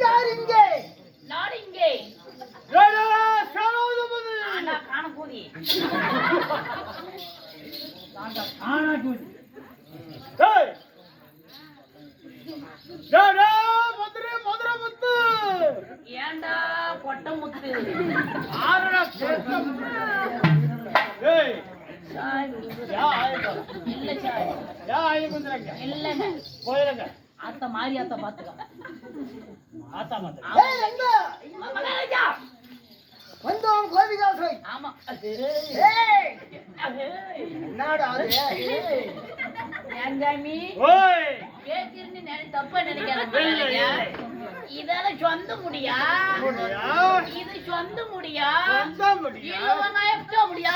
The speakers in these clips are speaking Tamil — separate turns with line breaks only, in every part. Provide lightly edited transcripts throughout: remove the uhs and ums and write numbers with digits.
யார் இங்கே?
நான் இங்கே. காணக்கூதி ஏண்டா கொட்ட முத்து இல்ல அத்த மாறி அத்த பாத்துக்க
வந்தோம் கோபிகாசை.
ஆமா ஏங்காமி பேசிருந்து தப்பா நினைக்காத. இதெல்லாம் சொந்த முடியா? இது சொந்த முடியா? முடியா?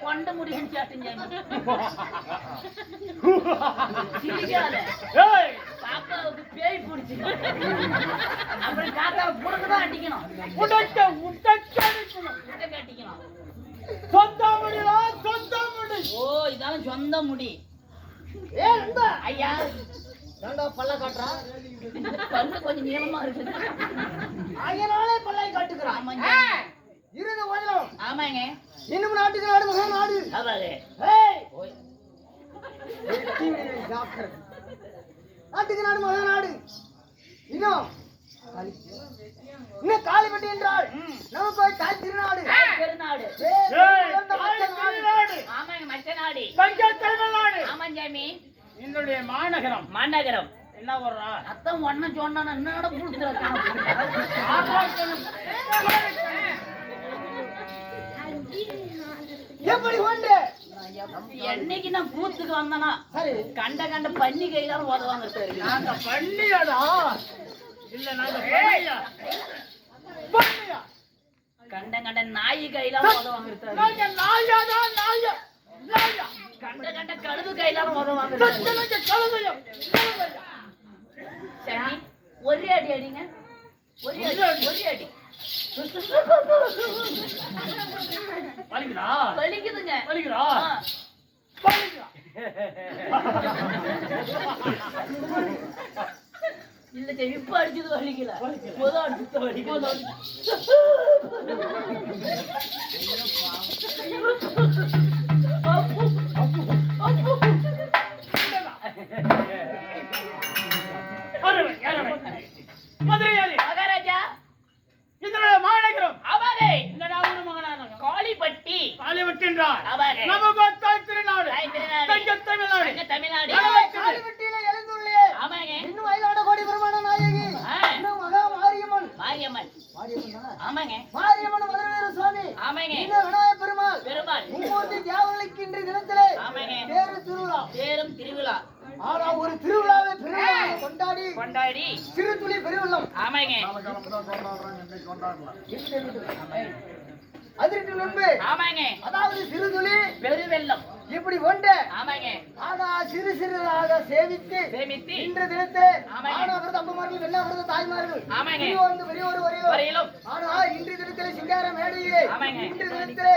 கொண்ட முடியும் காக்காவுக்கு பேய் பிடிச்சு அப்புறம் காக்காவை புடுங்கதான் அடிக்கணும். கட்டிக்கணும். ஓ இதாலும் சொந்த முடி. ஐயா
பல்ல காட்டுறான்.
பல்லு கொஞ்சம் நீளமா இருக்கு.
அதனாலே பல்லை காட்டுக்கிறான்.
ஆமாங்க
இருந்த போதிலும்.
ஆமாங்க
இன்னும் நாட்டுக்கு நாடு மகா நாடு. நாட்டுக்கு நாடு மகா நாடு. இன்னும் காளிப்பட்டி என்றால் நமக்கு ஒரு தாய் திருநாடு.
ஆமாங்க மச்ச நாடு. ஆமாம் ஜாமி
என்னுடைய மாநகரம்.
மாநகரம்
என்ன வர்றா
அத்தம் ஒன்ன சொன்னா என்னோட புடிச்சிருக்கான்.
எப்படி ஒன்று
என்னைக்கு நான் கூத்துக்கு வந்தனா கண்ட கண்ட பன்னி கையில உதவாங்க.
நாங்க பள்ளியாடா இல்ல நாங்க பள்ளியா
கண்ட கண்ட நாய் கையில உதவாங்க. கண்ட கண்ட கழுது கையில உதவாங்க. சரி ஒரே அடி அடிங்க. ஒரே அடி வலிக்குதுங்க. இல்ல இப்ப அடிச்சது வலிக்கல. முதல் அடிச்சது வலிக்கல. மகாராஜா
இதனுடைய மாநகரம்
அவாரே
இந்த நாவூர் மகனான
காளிப்பட்டி.
காளிப்பட்டி என்றால்
அவாரே
நமக்கு தாய் திருநாடு.
தமிழ்நாடு.
காளிப்பட்டியில எழுந்துள்ளே.
ஆமாங்க
இன்னும் வயலாட கோடி பிரமாண நாயகி. இன்னும் மகா மாரியம்மன்.
ஆமாங்க
மாரியம்மன் மதுரவீர சுவாமி.
ஆமாங்க
இன்னும் விநாயகப் பெருமாள். மும்மூர்த்தி தேவர்களுக்கு இன்று தினத்திலே தேரு திருவிழா.
தேரும் திருவிழா.
ஆனா ஒரு திருவிழாவை கொண்டாடி
கொண்டாடி
சிறு துளி பெருவெள்ளம்
ஆமாங்க
அதற்கு முன்பு
ஆமாங்க
அதாவது சிறுதுளி
பெருவெள்ளம்
இப்படி ஒன்று
ஆமாங்க
ஆனா சிறு சிறுதாக சேவித்து
சேமித்து
இன்று தினத்திலே
ஆமாங்க.
ஆணவரது அம்மமார்கள் வெண்ணாவரது தாய்மார்கள்
ஆமாங்க.
பெரியோர் பெரியோர் வரையும்
வரையிலும்
ஆனா இன்று தினத்திலே சிங்கார மேடையிலே
ஆமாங்க.
இன்று தினத்திலே